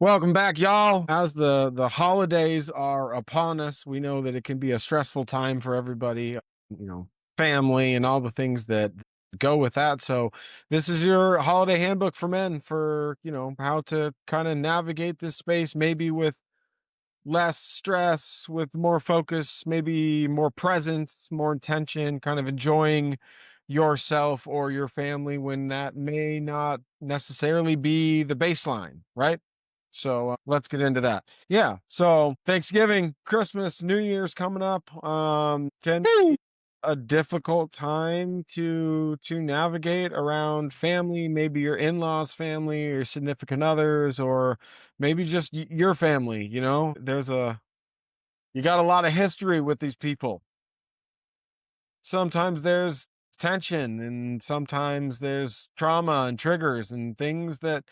Welcome back, y'all. As the holidays are upon us, we know that it can be a stressful time for everybody, family and all the things that go with that. So, this is your holiday handbook for men for, how to kind of navigate this space maybe with less stress, with more focus, maybe more presence, more intention, kind of enjoying yourself or your family when that may not necessarily be the baseline, right? So let's get into that. Yeah. So Thanksgiving, Christmas, New Year's coming up. Can be a difficult time to navigate around family, maybe your in-laws family, your significant others, or maybe just your family. You got a lot of history with these people. Sometimes there's tension, and sometimes there's trauma and triggers and things that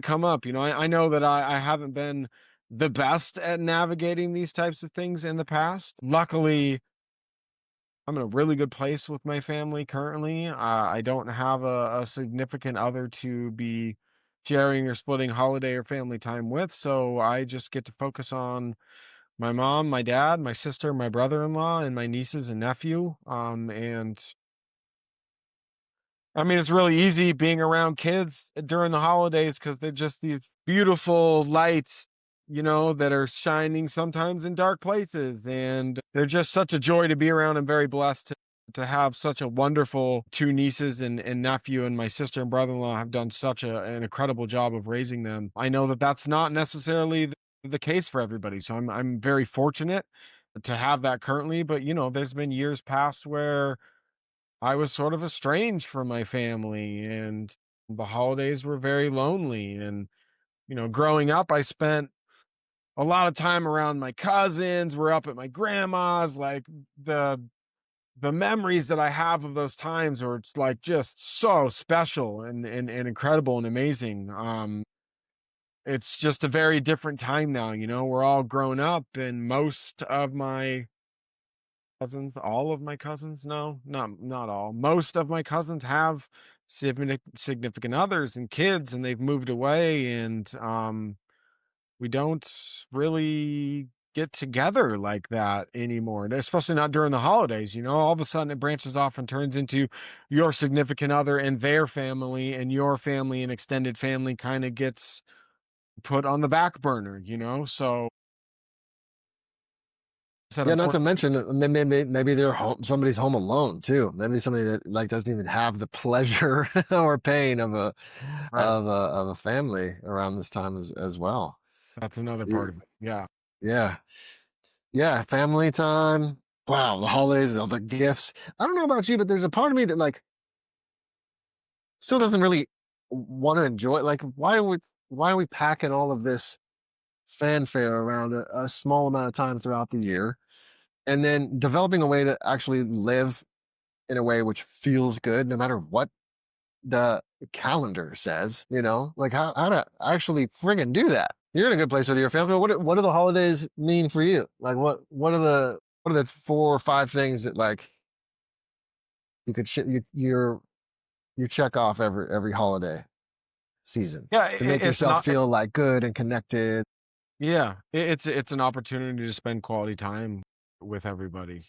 come up. I know that I haven't been the best at navigating these types of things in the past. Luckily, I'm in a really good place with my family currently. I don't have a significant other to be sharing or splitting holiday or family time with, so I just get to focus on my mom, my dad, my sister, my brother-in-law, and my nieces and nephew. And I mean, it's really easy being around kids during the holidays because they're just these beautiful lights, that are shining sometimes in dark places. And they're just such a joy to be around. I'm very blessed to have such a wonderful two nieces and nephew, and my sister and brother-in-law have done such an incredible job of raising them. I know that that's not necessarily the case for everybody. So I'm very fortunate to have that currently. But, there's been years past where I was sort of estranged from my family, and the holidays were very lonely. And, growing up, I spent a lot of time around my cousins. We're up at my grandma's. Like the the memories that I have of those times are it's like just so special and incredible and amazing. It's just a very different time now. We're all grown up, and most of my cousins, all of my cousins, no, not all. Most of my cousins have significant others and kids, and they've moved away, and we don't really get together like that anymore, and especially not during the holidays. All of a sudden it branches off and turns into your significant other and their family, and your family and extended family kind of gets put on the back burner. So said, Yeah, not to unfortunately, mention maybe they're home, somebody's home alone too. Maybe somebody that like doesn't even have the pleasure or pain of a right. of a family around this time as well. That's another Y- part of it. Yeah. Yeah, yeah, family time. Wow, the holidays, all the gifts. I don't know about you, but there's a part of me that like still doesn't really want to enjoy it. Like, why are we packing all of this fanfare around a small amount of time throughout the year, and then developing a way to actually live in a way which feels good no matter what the calendar says, like how to actually friggin' do that. You're in a good place with your family. What do the holidays mean for you? Like what are the 4 or 5 things that like you could you check off every holiday season Yeah, to make it's yourself not. feel like good and connected. Yeah, it's an opportunity to spend quality time with everybody.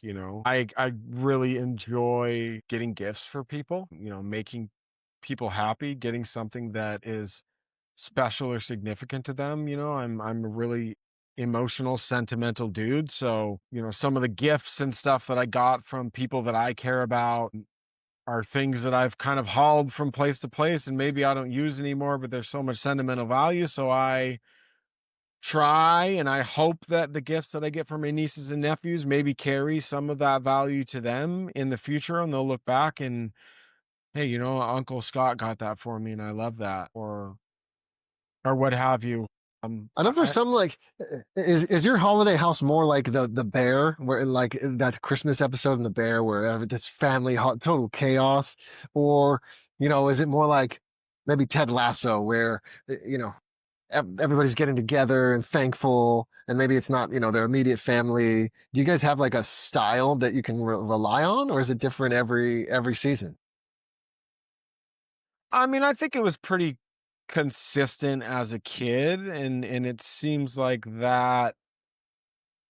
I really enjoy getting gifts for people. Making people happy, getting something that is special or significant to them. I'm a really emotional, sentimental dude. So some of the gifts and stuff that I got from people that I care about are things that I've kind of hauled from place to place, and maybe I don't use anymore, but there's so much sentimental value. So I try, and I hope that the gifts that I get from my nieces and nephews maybe carry some of that value to them in the future, and they'll look back and, hey, Uncle Scott got that for me and I love that, or what have you. I know for some like is your holiday house more like the Bear, where like that Christmas episode in the Bear where this family total chaos, or is it more like maybe Ted Lasso where everybody's getting together and thankful, and maybe it's not their immediate family. Do you guys have like a style that you can rely on, or is it different every season? I mean, I think it was pretty. consistent as a kid, and it seems like that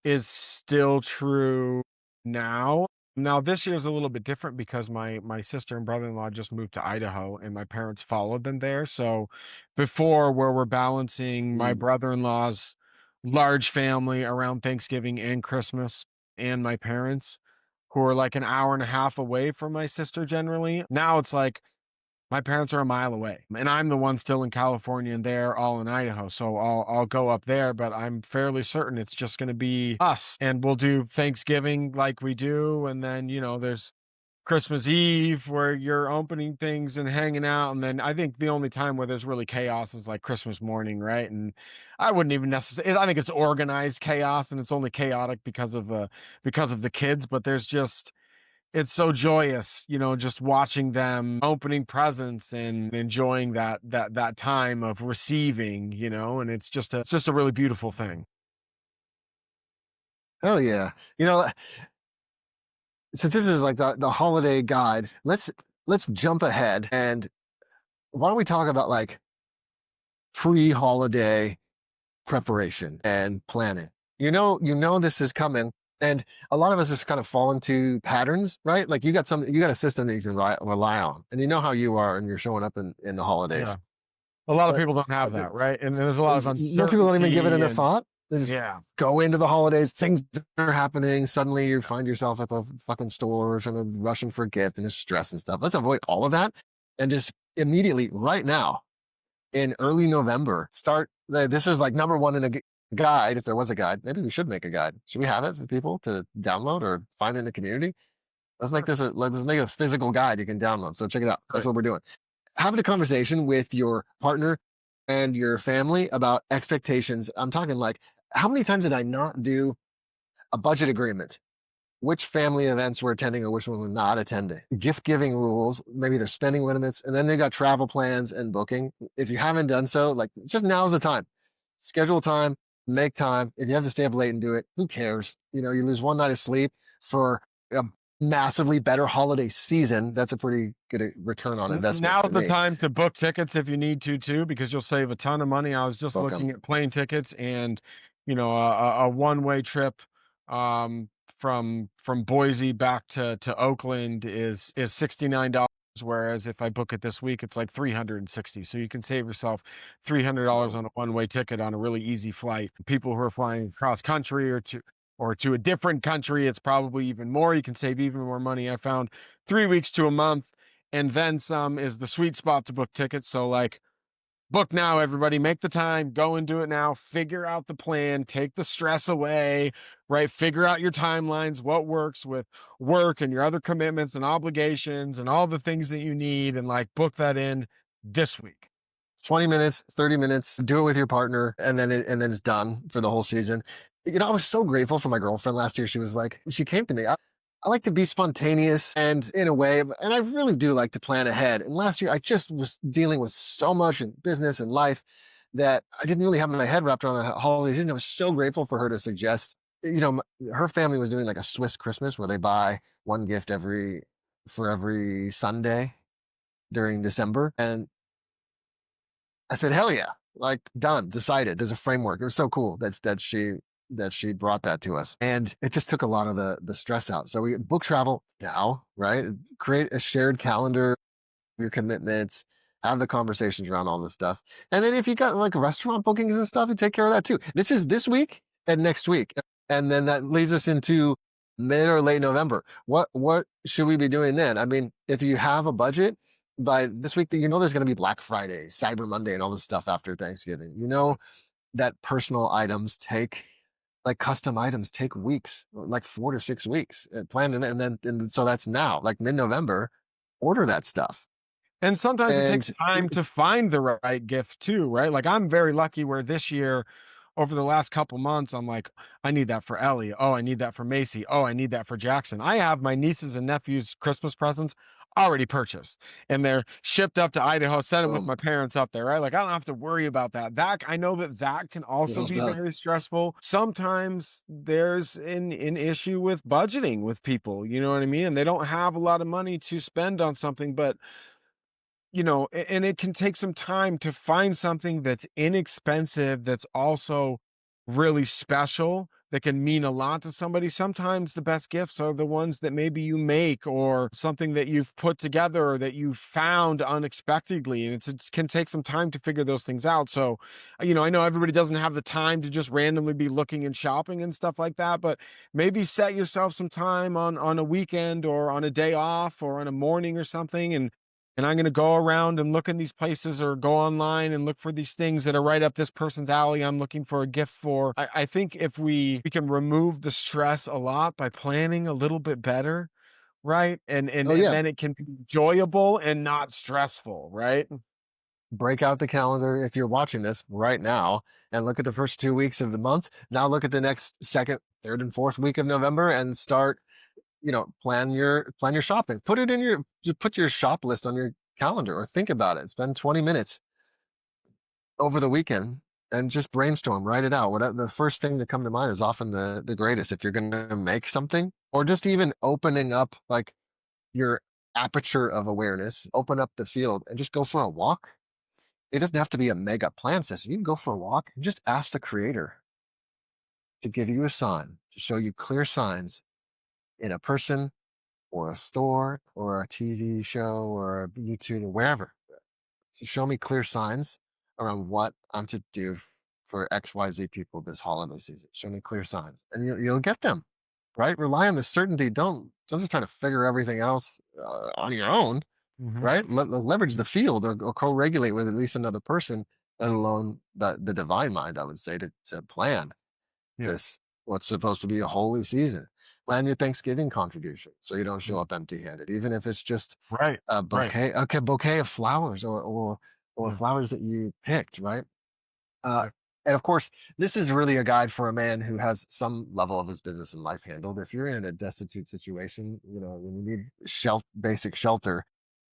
is still true now. Now this year's a little bit different because my sister and brother-in-law just moved to Idaho and my parents followed them there. So before, where we're balancing my Mm. brother-in-law's large family around Thanksgiving and Christmas and my parents, who are like an hour and a half away from my sister generally. Now it's like my parents are a mile away, and I'm the one still in California, and they're all in Idaho. So I'll go up there, but I'm fairly certain it's just going to be us, and we'll do Thanksgiving like we do, and then there's Christmas Eve where you're opening things and hanging out, and then I think the only time where there's really chaos is like Christmas morning, right? And I wouldn't even necessarily. I think it's organized chaos, and it's only chaotic because of the kids, but there's just it's so joyous, just watching them opening presents and enjoying that time of receiving, and it's just a really beautiful thing. Hell yeah. You know, since this is like the holiday guide, let's jump ahead and why don't we talk about like pre-holiday preparation and planning. You know this is coming, and a lot of us just kind of fall into patterns, right? Like you got a system that you can rely on, and you know how you are, and you're showing up in the Yeah. holidays. A lot of But people don't have that, right? And there's a lot of most people don't even give it uncertainty enough and thought. They just yeah. go into the holidays, things are happening. Suddenly you find yourself at the fucking store trying to rushing for a gift and there's stress and stuff. Let's avoid all of that and just immediately, right now, in early November. Start. This is like number one in a guide. If there was a guide, maybe we should make a guide. Should we have it for people to download or find in the community? Sure. Let's make it a physical guide you can download. So check it out. That's Right. what we're doing. Having a conversation with your partner and your family about expectations. I'm talking like, how many times did I not do a budget agreement? Which family events we're attending or which one we're not attending, gift giving rules, maybe there's spending limits, and then they got travel plans and booking. If you haven't done so, like just now's the time. Schedule time, make time. If you have to stay up late and do it, who cares? You lose one night of sleep for a massively better holiday season. That's a pretty good return on investment Now's for the me. time to book tickets if you need to too, because you'll save a ton of money. I was just Book them. looking at plane tickets, and a one-way trip um, from Boise back to Oakland is $69. Whereas if I book it this week, it's like 360. So you can save yourself $300 Whoa. on a one-way ticket on a really easy flight. People who are flying cross country or to a different country, it's probably even more. You can save even more money. I found 3 weeks to a month and then some is the sweet spot to book tickets. So like book now, everybody, make the time, go and do it now, figure out the plan, take the stress away, right? Figure out your timelines, what works with work and your other commitments and obligations and all the things that you need, and like book that in this week. 20 minutes, 30 minutes, do it with your partner, and then it's done for the whole season. I was so grateful for my girlfriend last year. She was like, she came to me. I like to be spontaneous and in a way, and I really do like to plan ahead. And last year I just was dealing with so much in business and life that I didn't really have my head wrapped around the holiday season. I was so grateful for her to suggest, her family was doing like a Swiss Christmas where they buy one gift for every Sunday during December. And I said, hell yeah. Like done, decided. There's a framework. It was so cool that she brought that to us. And it just took a lot of the stress out. So we book travel now, right? Create a shared calendar, your commitments, have the conversations around all this stuff. And then if you got like restaurant bookings and stuff, you take care of that too. This is this week and next week. And then that leads us into mid or late November. What should we be doing then? I mean, if you have a budget by this week, there's going to be Black Friday, Cyber Monday, and all this stuff after Thanksgiving. You know that personal items take like custom items take weeks, like 4 to 6 weeks planning it, and so that's now like mid-November. Order that stuff, And sometimes it takes and time to find the right gift too, right? Like I'm very lucky where this year, over the last couple months, I'm like, I need that for Ellie. Oh, I need that for Macy. Oh, I need that for Jackson. I have my nieces and nephews' Christmas presents already purchased and they're shipped up to Idaho, sent it with boom, my parents up there, right? Like I don't have to worry about that. I know that can also well be done. very stressful. Sometimes there's an issue with budgeting with people, you know what I mean? And they don't have a lot of money to spend on something, but and it can take some time to find something that's inexpensive, that's also really special, that can mean a lot to somebody. Sometimes the best gifts are the ones that maybe you make, or something that you've put together, or that you found unexpectedly. And it can take some time to figure those things out. So, I know everybody doesn't have the time to just randomly be looking and shopping and stuff like that, but maybe set yourself some time on a weekend, or on a day off, or on a morning or something, and I'm going to go around and look in these places, or go online and look for these things that are right up this person's alley I'm looking for a gift for. I think if we can remove the stress a lot by planning a little bit better, right? And and Oh and yeah, then it can be enjoyable and not stressful, right? break out the calendar if you're watching this right now and look at the first 2 weeks of the month. Now look at the next second, third, and fourth week of November and start, plan your shopping. Just put your shop list on your calendar or think about it. Spend 20 minutes over the weekend and just brainstorm, write it out. Whatever the first thing to come to mind is often the greatest. If you're gonna make something, or just even opening up like your aperture of awareness, open up the field and just go for a walk. It doesn't have to be a mega plan session. You can go for a walk and just ask the creator to give you a sign, to show you clear signs in a person or a store or a TV show or a YouTube or wherever. So show me clear signs around what I'm to do for XYZ people this holiday season. Show me clear signs and you'll get them, right? Rely on the certainty. Don't just try to figure everything else on your own, Hmm. right? Leverage the field or co-regulate with at least another person, let alone the divine mind, I would say, to plan Yeah. this, what's supposed to be a holy season. Plan your Thanksgiving contribution so you don't show Mm. up empty-handed, even if it's just Right. a Right. bouquet, okay, bouquet of flowers or Yeah. flowers that you picked, right? Uh, Yeah. and of course, this is really a guide for a man who has some level of his business and life handled. If you're in a destitute situation, when you need basic shelter,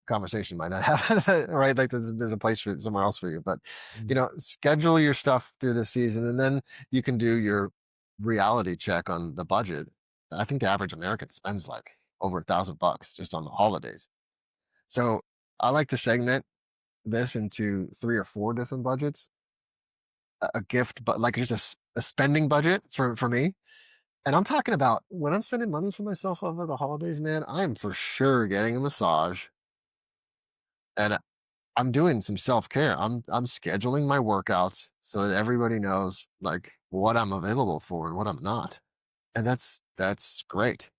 conversation might not happen, right? Like there's a place for somewhere else for you, but Mm. schedule your stuff through the season, and then you can do your reality check on the budget. I think the average American spends like over $1,000 just on the holidays. So I like to segment this into 3 or 4 different budgets. A gift, but like just a spending budget for me. And I'm talking about when I'm spending money for myself over the holidays, man, I'm for sure getting a massage and I'm doing some self-care. I'm scheduling my workouts so that everybody knows like what I'm available for and what I'm not. And that's great.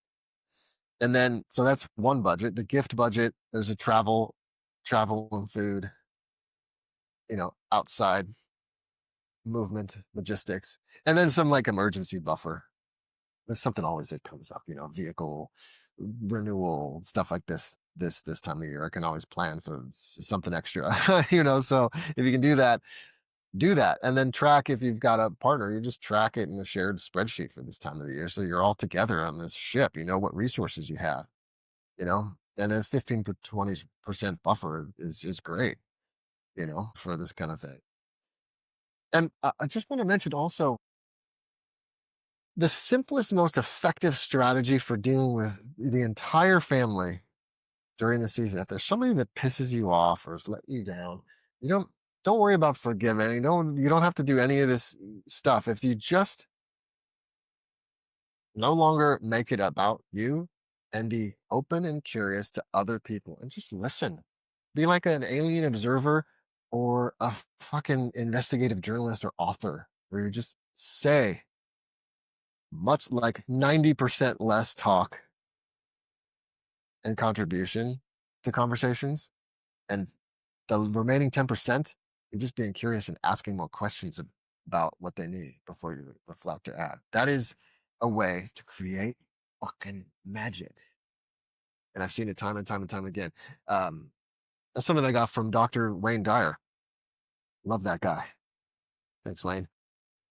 And then so that's one budget. The gift budget, there's a travel and food, outside movement, logistics, and then some like emergency buffer. There's something always that comes up, vehicle renewal, stuff like this time of year. I can always plan for something extra, so if you can do that and then track. If you've got a partner, you just track it in a shared spreadsheet for this time of the year, so you're all together on this ship. You know what resources you have, and a 15 to 20% buffer is great, for this kind of thing. And I just want to mention also the simplest, most effective strategy for dealing with the entire family during the season. If there's somebody that pisses you off or has let you down, you don't worry about forgiving. You don't have to do any of this stuff. If you just no longer make it about you and be open and curious to other people and just listen. Be like an alien observer or a fucking investigative journalist or author where you just say much like 90% less talk and contribution to conversations. And the remaining 10%, you're just being curious and asking more questions about what they need before you reflect or add. That is a way to create fucking magic. And I've seen it time and time and time again. Um, that's something I got from Dr. Wayne Dyer. Love that guy. Thanks, Wayne.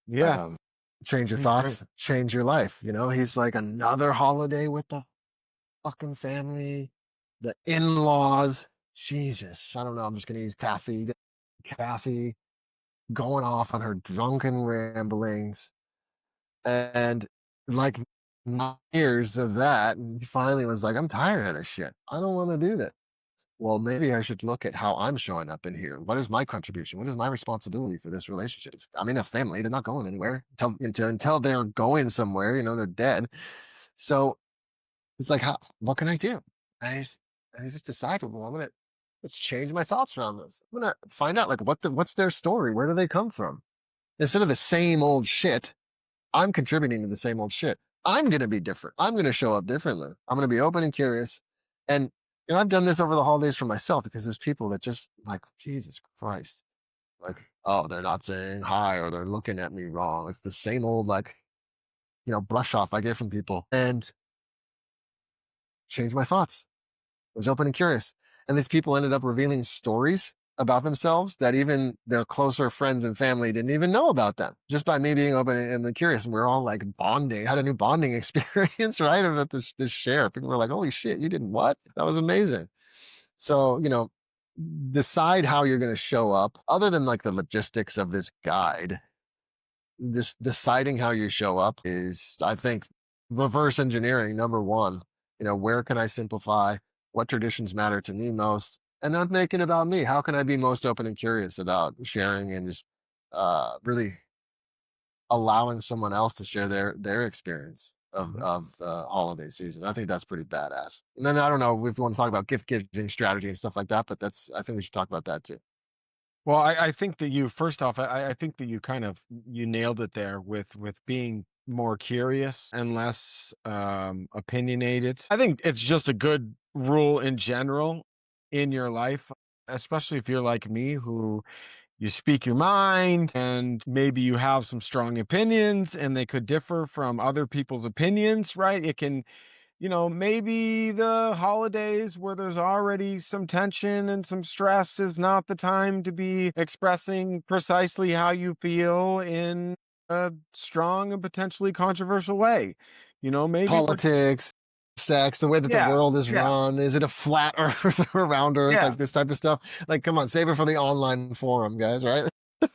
Yeah. Um, change your He's great. thoughts, change your life. He's like another holiday with the fucking family, the in-laws. Jesus, I don't know. I'm just gonna use Kathy going off on her drunken ramblings, and like 9 years of that, and he finally was like, "I'm tired of this shit. I don't want to do this." well, maybe I should look at how I'm showing up in here. What is my contribution? What is my responsibility for this relationship? I'm in a family. They're not going anywhere until they're going somewhere, they're dead. So it's like, what can I do? I just, I just decided, well, let's change my thoughts around this. I'm going to find out like what's their story? Where do they come from? Instead of the same old shit, I'm contributing to the same old shit. I'm going to be different. I'm going to show up differently. I'm going to be open and curious. And, I've done this over the holidays for myself because there's people that just like, Jesus Christ, like, oh, they're not saying hi or they're looking at me wrong. It's the same old, like, brush off I get from people and change my thoughts. I was open and curious. And these people ended up revealing stories about themselves that even their closer friends and family didn't even know about them just by me being open and curious. And we are all like bonding, had a new bonding experience, right? About this share. People were like, holy shit, you did what? That was amazing. So, decide how you're going to show up other than like the logistics of this guide. Just deciding how you show up is, I think, reverse engineering number one. Where can I simplify? What traditions matter to me most? And not make it about me. How can I be most open and curious about sharing and just really allowing someone else to share their experience of Mhm. of the holiday season? I think that's pretty badass. And then I don't know if you want to talk about gift giving strategy and stuff like that, but I think we should talk about that too. Well, I think that you first off, I think that you kind of you nailed it there with being more curious and less opinionated. I think it's just a good rule in general in your life, especially if you're like me who you speak your mind and maybe you have some strong opinions and they could differ from other people's opinions, right? It can maybe the holidays where there's already some tension and some stress is not the time to be expressing precisely how you feel in a strong and potentially controversial way. Maybe we're Politics, sex, the way that the yeah, world is yeah, run. Is it a flat earth or a round earth? yeah, Like this type of stuff. Like, come on, save it for the online forum, guys, right?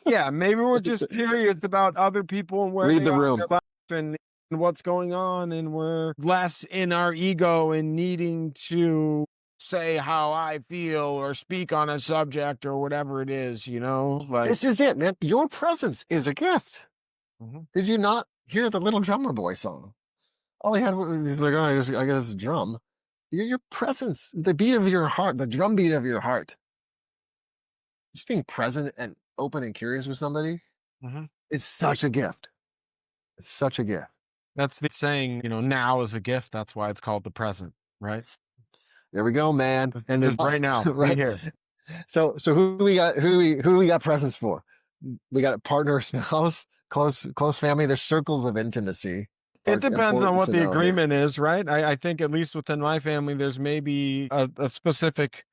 yeah. Maybe we're just curious about other people and where Read they the are in room. their life and what's going on, and we're less in our ego and needing to say how I feel or speak on a subject or whatever it is, like This is it, man. Your presence is a gift. Mhm. Did you not hear the Little Drummer Boy song? All he had was, he's like, oh, I guess it's a drum. Your presence, the beat of your heart, the drum beat of your heart, just being present and open and curious with somebody Mhm. is such a gift. It's such a gift. That's the saying, now is a gift. That's why it's called the present, right? There we go, man. And Just then, right now, right right. here. So who do we got? Who do we got presents for? We got a partner, spouse, close family. There's circles of intimacy It are depends on important what to the know here. agreement is, right? I think at least within my family, there's maybe a specific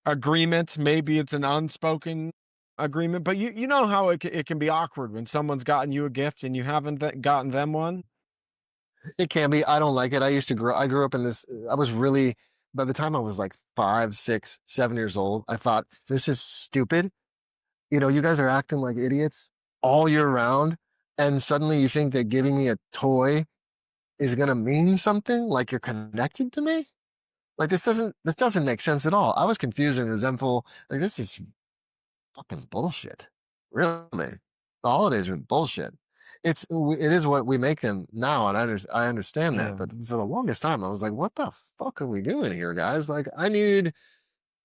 agreement. Maybe it's an unspoken agreement, but you know how it can be awkward when someone's gotten you a gift and you haven't gotten them one. It can be. I don't like it. I grew up in this. I was really. By the time I was like 5, 6, 7 years old, I thought this is stupid. You guys are acting like idiots all year round, and suddenly you think that giving me a toy is gonna mean something, like you're connected to me. Like this doesn't make sense at all. I was confused and resentful. Like this is fucking bullshit. Really, the holidays are bullshit. It is what we make them now, and I understand that. Yeah. But for the longest time, I was like, what the fuck are we doing here, guys? Like I need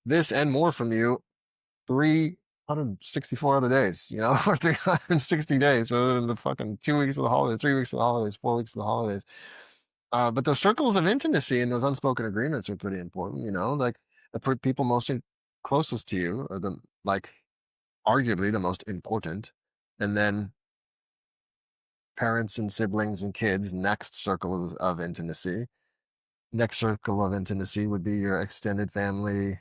this and more from you 364 other days, or 360 days rather than the fucking 2 weeks of the holidays, 3 weeks of the holidays, 4 weeks of the holidays. But those circles of intimacy and those unspoken agreements are pretty important, like the people most closest to you are the like arguably the most important. And then parents and siblings and kids, next circle of intimacy. Next circle of intimacy would be your extended family,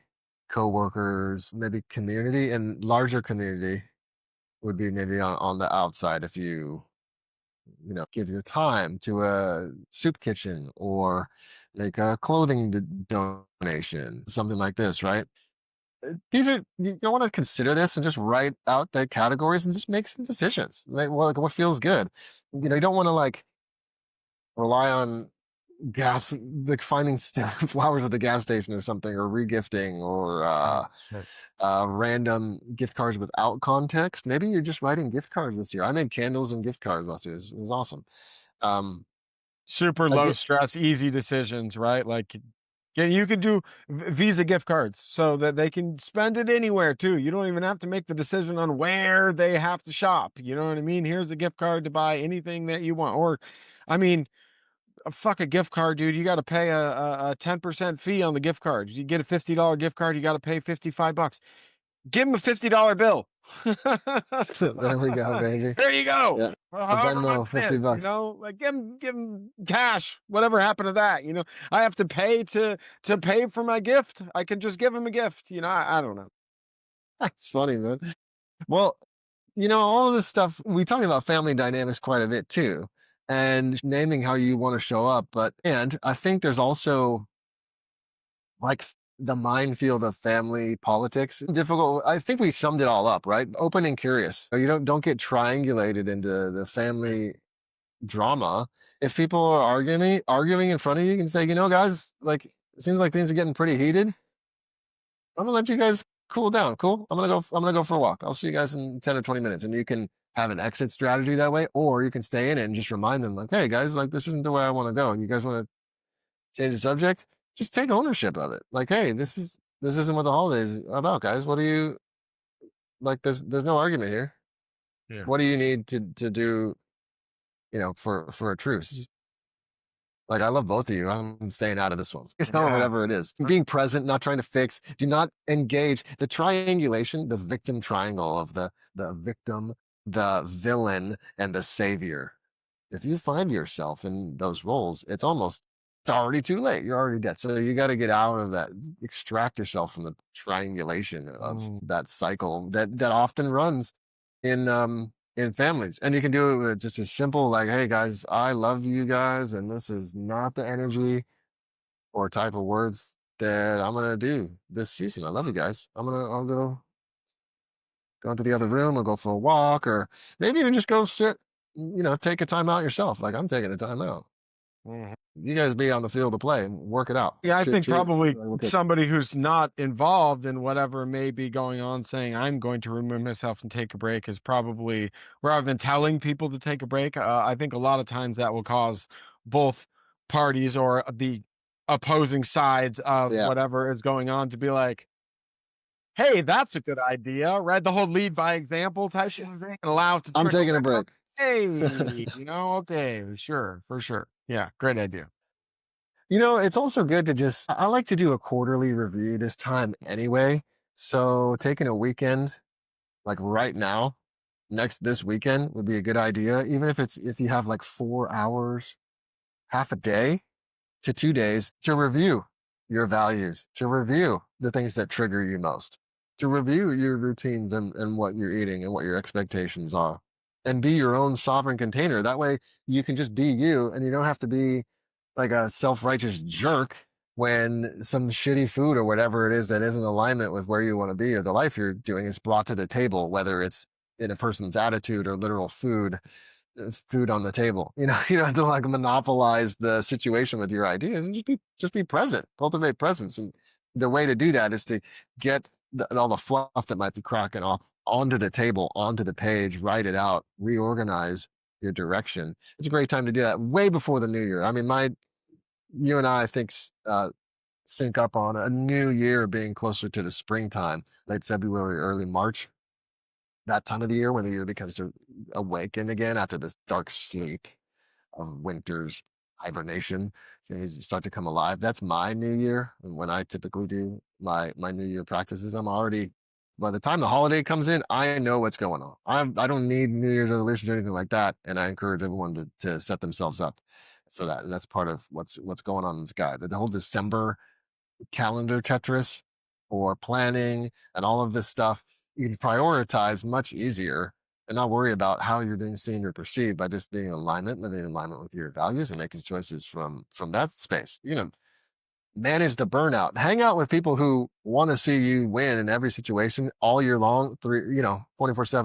coworkers, maybe community, and larger community would be maybe on the outside if give your time to a soup kitchen or make a clothing donation, something like this, right? These are you want to consider this and just write out the categories and just make some decisions. Like, well, like what feels good. You don't want to like rely on. gas, like finding flowers at the gas station or something, or regifting, or Oh, shit. random gift cards without context. Maybe you're just writing gift cards this year. I made candles and gift cards last year. It was awesome. Um, Super low again, stress, easy decisions, right? Like, yeah, you could do Visa gift cards so that they can spend it anywhere too. You don't even have to make the decision on where they have to shop. You know what I mean? Here's a gift card to buy anything that you want. Or, I mean, fuck a gift card, dude. You got to pay a 10% fee on the gift card. You get a $50 gift card, you got to pay 55 bucks. Give them a $50 bill. there we go, baby. There you go. Yeah, Or a however much Venmo, it fifty is, you bucks. know, like give them cash. Whatever happened to that? You know, I have to pay to pay for my gift. I can just give them a gift. You know, I don't know. That's funny, man. Well, all of this stuff, we talk about family dynamics quite a bit too, and naming how you want to show up. And I think there's also like the minefield of family politics. Difficult. I think we summed it all up, right? Open and curious. You don't get triangulated into the family drama. If people are arguing in front of you, you can say, guys, like it seems like things are getting pretty heated. I'm gonna let you guys cool down. Cool. I'm gonna go for a walk. I'll see you guys in 10 or 20 minutes. And you can have an exit strategy that way, or you can stay in it and just remind them, like, hey guys, like this isn't the way I want to go. You guys want to change the subject? Just take ownership of it. Like, hey, this isn't what the holidays are about, guys. What do you like? There's no argument here. Yeah. What do you need to do, for a truce? Like, I love both of you. I'm staying out of this one, Yeah. whatever it is. Being present, not trying to fix. Do not engage. The triangulation, the victim triangle of the victim, the villain, and the savior. If you find yourself in those roles, it's already too late. You're already dead. So you got to get out of that, extract yourself from the triangulation of Mm, that cycle that often runs in families. And you can do it with just a simple like, hey guys, I love you guys, and this is not the energy or type of words that I'm gonna do this season. I love you guys. I'll go into the other room or go for a walk, or maybe even just go sit, take a time out yourself. Like I'm taking a time out. mhm. You guys be on the field to play and work it out. Yeah, I Shoot, think shoot. probably We'll kick it. somebody who's not involved in whatever may be going on saying, "I'm going to remove myself and take a break," is probably rather than telling people to take a break. I think a lot of times that will cause both parties or the opposing sides of Yeah. whatever is going on to be like, "Hey, that's a good idea." Right? The whole lead by example type of thing and allow it to I'm trickle taking a down. break. Hey, okay, sure, for sure. Yeah, great idea. It's also good to I like to do a quarterly review this time anyway. So taking a weekend, like right now, this weekend would be a good idea. Even if you have like 4 hours, half a day to 2 days to review your values, to review the things that trigger you most, to review your routines and what you're eating and what your expectations are, and be your own sovereign container. That way you can just be you and you don't have to be like a self-righteous jerk when some shitty food or whatever it is that isn't in alignment with where you want to be or the life you're doing is brought to the table, whether it's in a person's attitude or literal food on the table. You don't have to like monopolize the situation with your ideas, and just be present, cultivate presence. And the way to do that is to get all the fluff that might be cracking off onto the table, onto the page, write it out, reorganize your direction. It's a great time to do that way before the new year. I mean, you and I think sync up on a new year being closer to the springtime, late February, early March, that time of the year when the year becomes awakened again after this dark sleep of winter's hibernation. You start to come alive. That's my new year. And when I typically do my new year practices, I'm already by the time the holiday comes in, I know what's going on. I don't need New Year's resolutions or anything like that. And I encourage everyone to set themselves up for that. And that's part of what's going on in the sky. The whole December calendar Tetris or planning and all of this stuff, you can prioritize much easier and not worry about how you're being seen or perceived by just being in alignment, living in alignment with your values and making choices from that space. Manage the burnout. Hang out with people who want to see you win in every situation all year long, 24/7,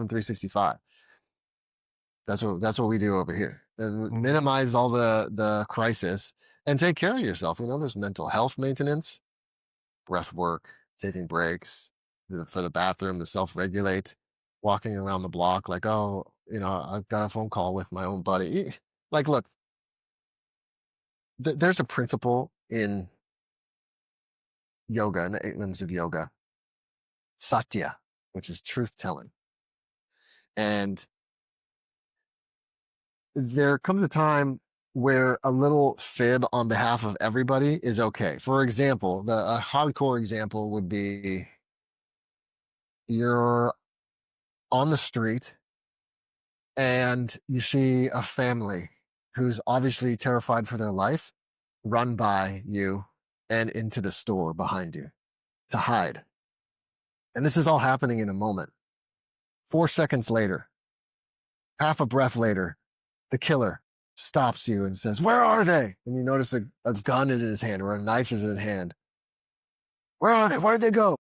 365. That's what we do over here. And Mhm. minimize all the crisis and take care of yourself. There's mental health maintenance, breath work, taking breaks, for the bathroom to self-regulate, walking around the block like, oh, I've got a phone call with my own buddy. Like, look, there's a principle in yoga, in the eight limbs of yoga, satya, which is truth telling. And there comes a time where a little fib on behalf of everybody is okay. For example, a hardcore example would be you're on the street and you see a family who's obviously terrified for their life run by you and into the store behind you to hide. And this is all happening in a moment. 4 seconds later, half a breath later, the killer stops you and says, "Where are they?" And you notice a gun is in his hand or a knife is in his hand. "Where are they? Where'd they go?"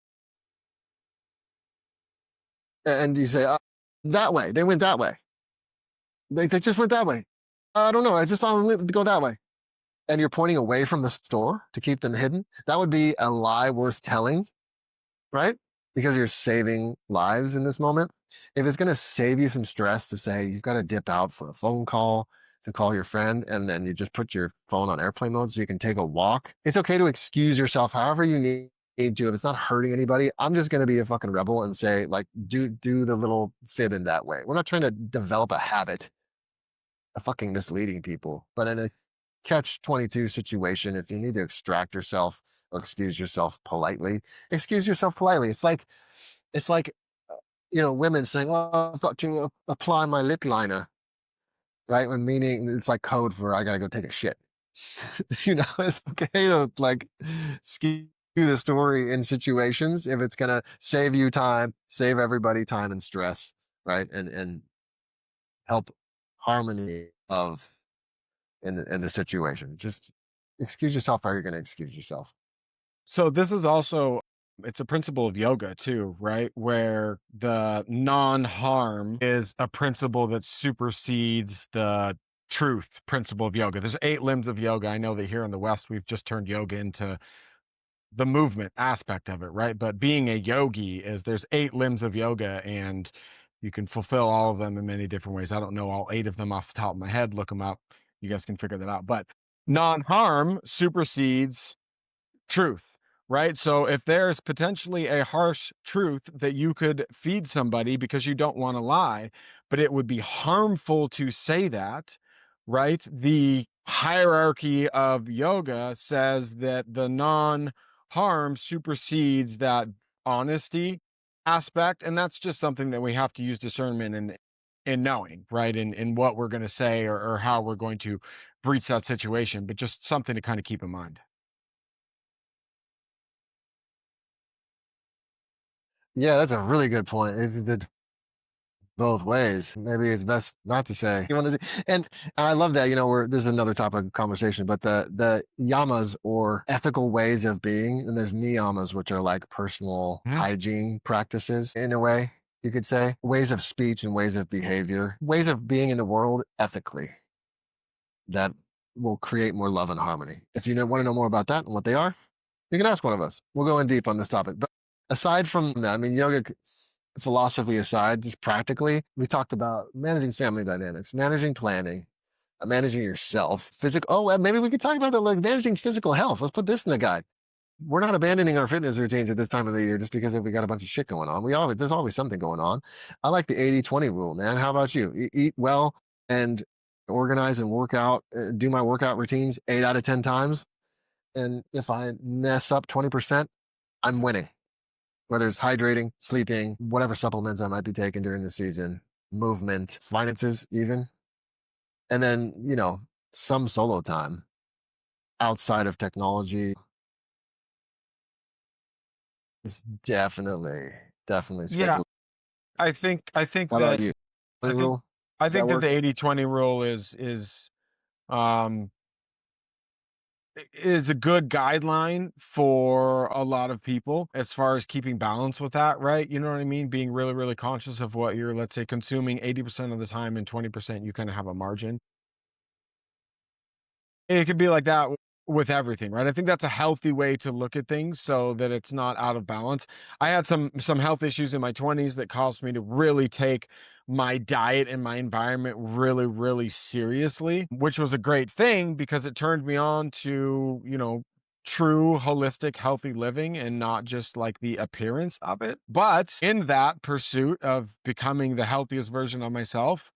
And you say, "That way. They went that way. They just went that way. I don't know. I just saw them go that way." And you're pointing away from the store to keep them hidden. That would be a lie worth telling, right? Because you're saving lives in this moment. If it's going to save you some stress to say you've got to dip out for a phone call to call your friend, and then you just put your phone on airplane mode so you can take a walk, it's okay to excuse yourself however you need to. If it's not hurting anybody, I'm just going to be a fucking rebel and say, like, do the little fib in that way. We're not trying to develop a habit of fucking misleading people, but in a catch 22 situation, if you need to extract yourself or excuse yourself politely, excuse yourself politely. It's like women saying, "Oh, I've got to apply my lip liner," right? When meaning it's like code for I gotta go take a shit. It's okay to like skew the story in situations if it's gonna save you time, save everybody time and stress, right? And help harmony of in the situation. Just excuse yourself how you're gonna excuse yourself. So this is also it's a principle of yoga too, right? Where the non-harm is a principle that supersedes the truth principle of yoga. There's eight limbs of yoga. I know that here in the West, we've just turned yoga into the movement aspect of it, right? But being a yogi is there's eight limbs of yoga and you can fulfill all of them in many different ways. I don't know all eight of them off the top of my head. Look them up. You guys can figure that out. But non-harm supersedes truth, right? So if there's potentially a harsh truth that you could feed somebody because you don't want to lie, but it would be harmful to say that, right? The hierarchy of yoga says that the non harm supersedes that honesty aspect. And that's just something that we have to use discernment in knowing, right? In what we're going to say or how we're going to breach that situation, but just something to kind of keep in mind. Yeah, that's a really good point. It's both ways. Maybe it's best not to say. And I love that. There's another topic of conversation, but the yamas or ethical ways of being, and there's niyamas, which are like personal Mhm. hygiene practices in a way. You could say ways of speech and ways of behavior, ways of being in the world ethically that will create more love and harmony. If you want to know more about that and what they are, you can ask one of us. We'll go in deep on this topic. But aside from that, I mean, yoga philosophy aside, just practically, we talked about managing family dynamics, managing planning, managing yourself, physical. Oh, and maybe we could talk about that, like managing physical health. Let's put this in the guide. We're not abandoning our fitness routines at this time of the year just because we got a bunch of shit going on. There's always something going on. I like the 80-20 rule, man. How about you? Eat well and organize and work out, do my workout routines 8 out of 10 times. And if I mess up 20%, I'm winning. Whether it's hydrating, sleeping, whatever supplements I might be taking during the season, movement, finances, even. And then, some solo time outside of technology is definitely Yeah, scheduled. I think How about that you? I think Rule? I Does that think that work? the 80-20 rule is um is a good guideline for a lot of people as far as keeping balance with that, right? You know what I mean? Being really, really conscious of what you're, let's say, consuming 80% of the time and 20% you kind of have a margin. It could be like that with everything, right? I think that's a healthy way to look at things so that it's not out of balance. I had some health issues in my 20s that caused me to really take my diet and my environment really, really seriously, which was a great thing because it turned me on to, true holistic healthy living and not just like the appearance of it. But in that pursuit of becoming the healthiest version of myself,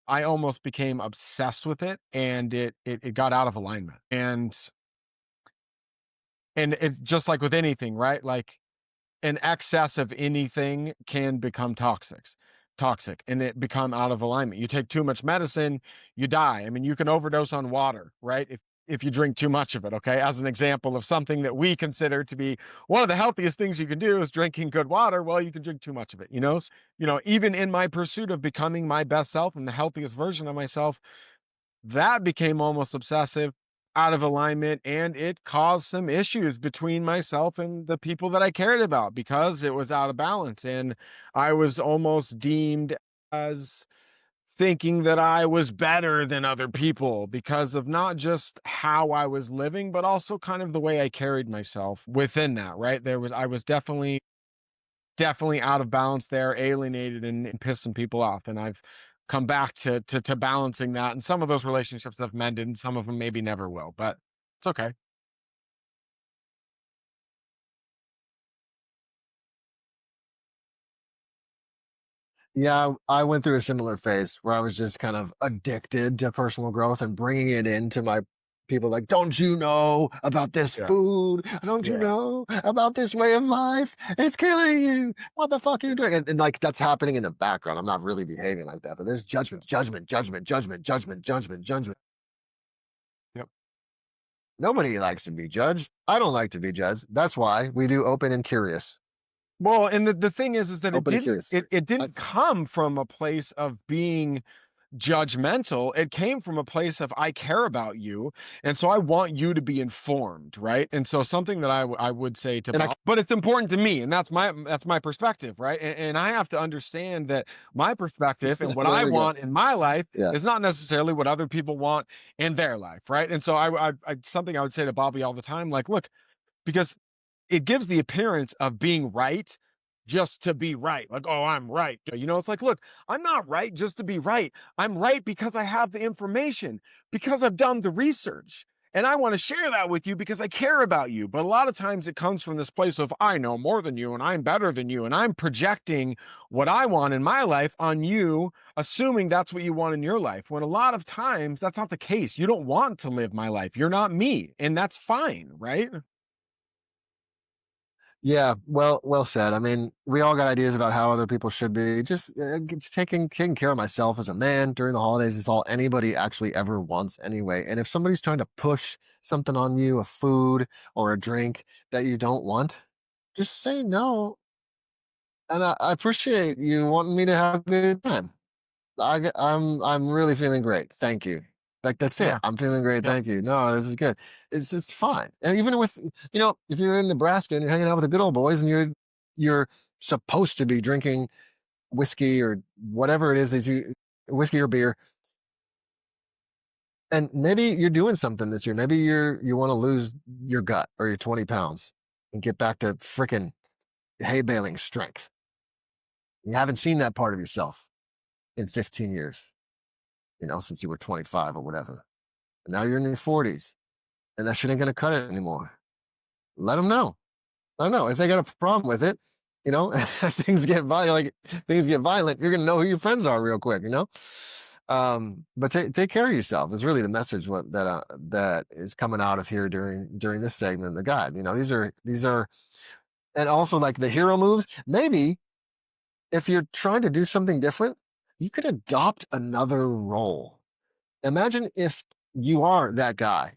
I almost became obsessed with it, and it got out of alignment. And it just like with anything, right? Like an excess of anything can become toxic and it become out of alignment. You take too much medicine, you die. I mean, you can overdose on water, right? If you drink too much of it, okay? As an example of something that we consider to be one of the healthiest things you can do is drinking good water. Well, you can drink too much of it, even in my pursuit of becoming my best self and the healthiest version of myself, that became almost obsessive, out of alignment, and it caused some issues between myself and the people that I cared about because it was out of balance. And I was almost deemed as thinking that I was better than other people because of not just how I was living, but also kind of the way I carried myself within that, right? I was definitely out of balance there, alienated and pissing people off. And I've come back to balancing that. And some of those relationships have mended, and some of them maybe never will, but it's okay. Yeah, I went through a similar phase where I was just kind of addicted to personal growth and bringing it into my people like, don't you know about this Yeah. food? Don't you Yeah. know about this way of life? It's killing you. What the fuck are you doing? And like that's happening in the background. I'm not really behaving like that, but there's judgment, judgment, judgment, judgment, judgment, judgment, judgment. Yep. Nobody likes to be judged. I don't like to be judged. That's why we do open and curious. Well, and the thing is that it Open and didn't curious. it, it I, didn't come from a place of being judgmental. It came from a place of I care about you, and so I want you to be informed, right? And so something that I would say to and I, Bob, but it's important to me, and that's my perspective, right? And I have to understand that my perspective and what I there we go. want in my life Yeah. is not necessarily what other people want in their life, right? And so I something I would say to Bobby all the time, like, look, because it gives the appearance of being right just to be right. Like, oh, I'm right. It's like, look, I'm not right just to be right. I'm right because I have the information, because I've done the research. And I want to share that with you because I care about you. But a lot of times it comes from this place of I know more than you and I'm better than you. And I'm projecting what I want in my life on you, assuming that's what you want in your life. When a lot of times that's not the case. You don't want to live my life. You're not me. And that's fine, right? Yeah, well said. I mean, we all got ideas about how other people should be. Just taking care of myself as a man during the holidays is all anybody actually ever wants anyway. And if somebody's trying to push something on you, a food or a drink that you don't want, just say no. And I appreciate you wanting me to have a good time. I'm really feeling great. Thank you. Like that's it. Yeah. I'm feeling great. Yep. Thank you. No, this is good. It's fine. And even with if you're in Nebraska and you're hanging out with the good old boys and you're supposed to be drinking whiskey or whatever it is that you whiskey or beer, and maybe you're doing something this year. Maybe you want to lose your gut or your 20 pounds and get back to freaking hay baling strength. You haven't seen that part of yourself in 15 years, since you were 25 or whatever. And now you're in your 40s and that shit ain't gonna cut it anymore. Let them know. Let them know if they got a problem with it. Things get violent. Things get violent. You're gonna know who your friends are real quick. But take care of yourself is really the message that is coming out of here during this segment of the guide. These are, and also like the hero moves. Maybe if you're trying to do something different, you could adopt another role. Imagine if you are that guy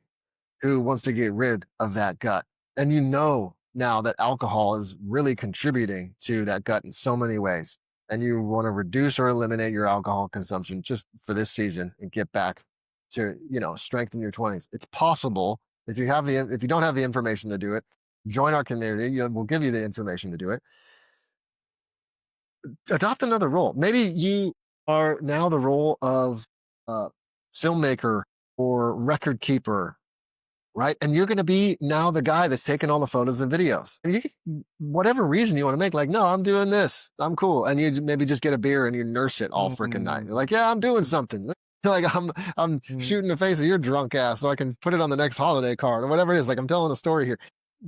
who wants to get rid of that gut. And you know now that alcohol is really contributing to that gut in so many ways. And you want to reduce or eliminate your alcohol consumption just for this season and get back to, strength in your 20s. It's possible if you don't have the information to do it, join our community. We'll give you the information to do it. Adopt another role. Maybe you are now the role of uh, filmmaker or record keeper, right? And you're going to be now the guy that's taking all the photos and videos. And whatever reason you want to make, like, no, I'm doing this. I'm cool. And you maybe just get a beer and you nurse it all freaking night. You're Mm, like, yeah, I'm doing something. Like I'm mm. shooting the face of your drunk ass so I can put it on the next holiday card or whatever it is. Like I'm telling a story here.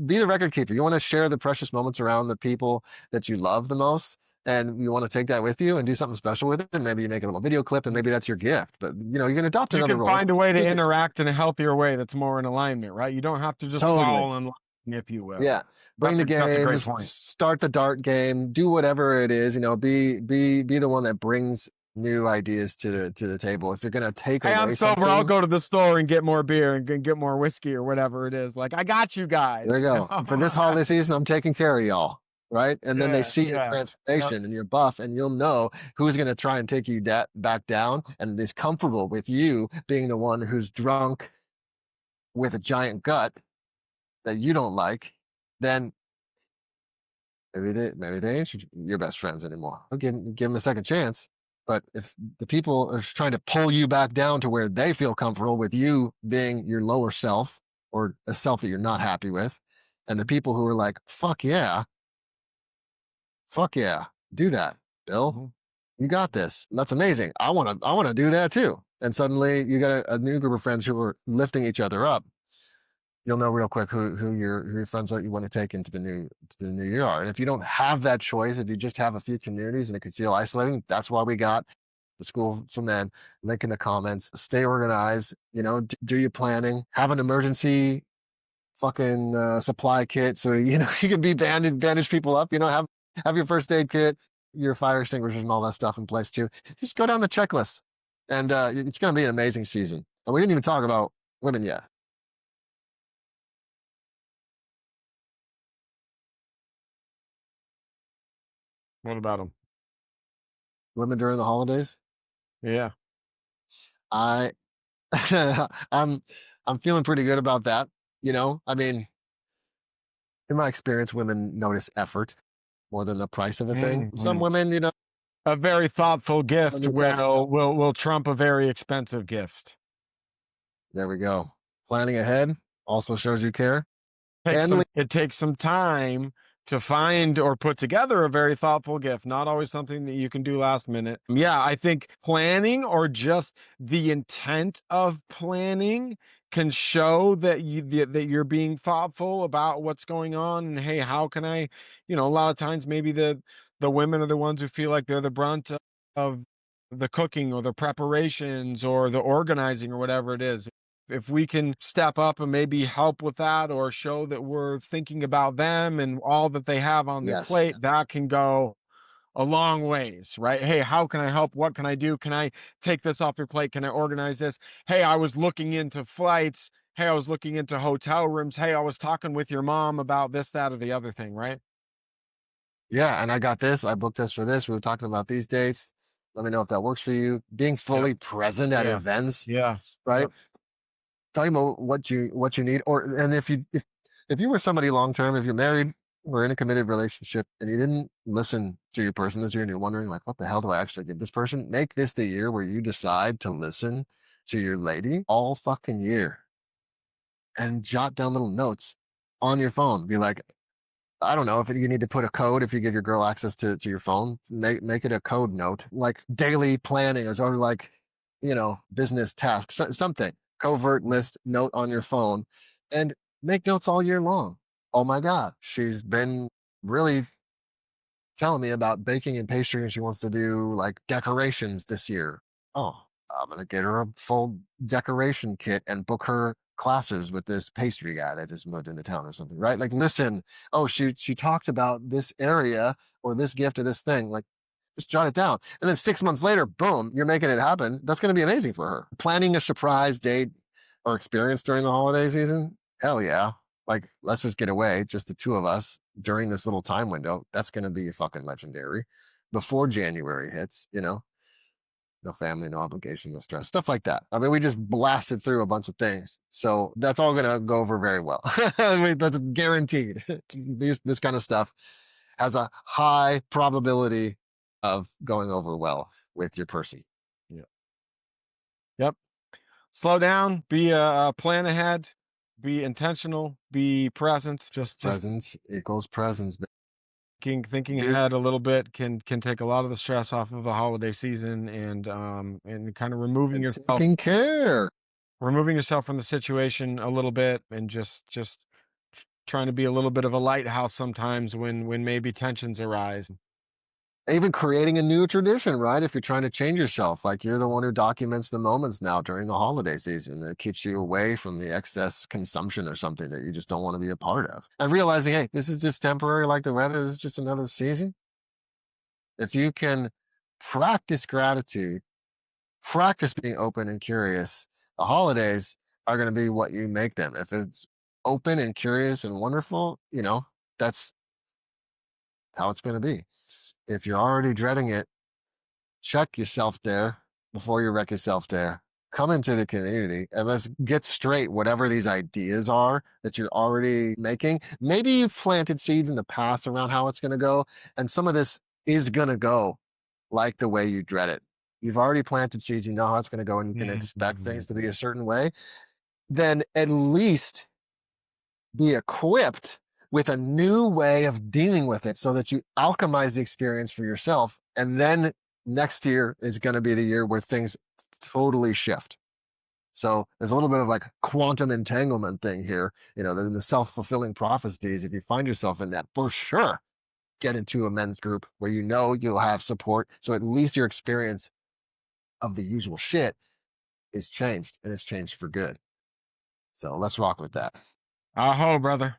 Be the record keeper. You want to share the precious moments around the people that you love the most. And you want to take that with you and do something special with it. And maybe you make a little video clip and maybe that's your gift. But you can adopt You another can role. find a way to Just interact in a healthier way that's more in alignment, right? You don't have to just totally. fall in line, if you will. Yeah. Bring the That's a great games, point. start the dart game, do whatever it is, be the one that brings new ideas to the table. If you're gonna take Hey, I'm away sober. I'll something, go to the store and get more beer and get more whiskey or whatever it is. Like, I got you guys, there you you go. For this know? holiday season, I'm taking care of y'all. Right. And then they Yeah, see your yeah. Yep. transformation and your buff, and you'll know who's gonna try and take you back down and is comfortable with you being the one who's drunk with a giant gut that you don't like, then maybe they ain't your best friends anymore. I'll give them a second chance. But if the people are trying to pull you back down to where they feel comfortable with you being your lower self or a self that you're not happy with, and the people who are like, fuck yeah, do that, Bill. Mhm. You got this. That's amazing. I wanna do that too. And suddenly you got a new group of friends who are lifting each other up. You'll know real quick who your friends are you want to take into the new year are. And if you don't have that choice, if you just have a few communities and it could feel isolating, that's why we got the School for Men. Link in the comments. Stay organized. Do your planning. Have an emergency fucking supply kit so you can be bandage people up. Have your first aid kit, your fire extinguishers, and all that stuff in place too. Just go down the checklist, and it's going to be an amazing season. And we didn't even talk about women yet. What about them? Women during the holidays. Yeah. I I'm I'm feeling pretty good about that. I mean, in my experience, women notice effort more than the price of a thing. Some Mhm. women, A very thoughtful let gift me tell will trump a very expensive gift. there we go. Planning ahead also shows you care. Takes And some it takes some time to find or put together a very thoughtful gift, not always something that you can do last minute. Yeah, I think planning or just the intent of planning can show that you're being thoughtful about what's going on and hey, how can I, a lot of times maybe the women are the ones who feel like they're the brunt of the cooking or the preparations or the organizing or whatever it is. If we can step up and maybe help with that or show that we're thinking about them and all that they have on their yes, plate, that can go a long ways, right? Hey, how can I help? What can I do? Can I take this off your plate? Can I organize this? Hey, I was looking into flights. Hey, I was looking into hotel rooms. Hey, I was talking with your mom about this, that, or the other thing, right? yeah, and I got this. I booked us for this. We were talking about these dates. Let me know if that works for you. Being Yep. fully present at Yeah. events, Yeah. right? Yep. Talking about what you need, and if you were somebody long term, if you're married or in a committed relationship, and you didn't listen to your person this year, and you're wondering like, what the hell do I actually give this person? Make this the year where you decide to listen to your lady all fucking year, and jot down little notes on your phone. Be like, I don't know if you need to put a code if you give your girl access to your phone, make it a code note, like daily planning or like, business tasks, something, covert Mhm. list note on your phone and make notes all year long. Oh my God, she's been really telling me about baking and pastry and she wants to do like decorations this year. Oh, I'm going to get her a full decoration kit and book her classes with this pastry guy that just moved into town or something, right? Like, listen, oh, she talked about this area or this gift or this thing. Like, just jot it down. And then 6 months later, boom, you're making it happen. That's going to be amazing for her. Planning a surprise date or experience during the holiday season? Hell yeah. Like, let's just get away, just the two of us during this little time window. That's going to be fucking legendary before January hits. No family, no obligation, no stress, stuff like that. I mean, we just blasted through a bunch of things. So that's all going to go over very well. I mean, that's guaranteed. This kind of stuff has a high probability of going over well with your person. Yeah. Yep. Slow down, be a plan ahead, be intentional, be present. Just Presence equals presence. thinking Be ahead a little bit can take a lot of the stress off of the holiday season, and kind of taking care. removing yourself from the situation a little bit, and just trying to be a little bit of a lighthouse sometimes when maybe tensions arise. Even creating a new tradition, right? If you're trying to change yourself, like you're the one who documents the moments now during the holiday season that keeps you away from the excess consumption or something that you just don't want to be a part of. And realizing, hey, this is just temporary, like the weather, this is just another season. If you can practice gratitude, practice being open and curious, the holidays are going to be what you make them. If it's open and curious and wonderful, that's how it's going to be. If you're already dreading it, check yourself there before you wreck yourself there. Come into the community and let's get straight whatever these ideas are that you're already making. Maybe you've planted seeds in the past around how it's going to go, and some of this is going to go like the way you dread it. You've already planted seeds, you know how it's going to go, and you can expect things to be a certain way. Then at least be equipped with a new way of dealing with it so that you alchemize the experience for yourself. And then next year is going to be the year where things totally shift. So there's a little bit of like quantum entanglement thing here, the self-fulfilling prophecies. If you find yourself in that, for sure, get into a men's group where you know you'll have support. So at least your experience of the usual shit is changed, and it's changed for good. So let's rock with that. Aho, brother.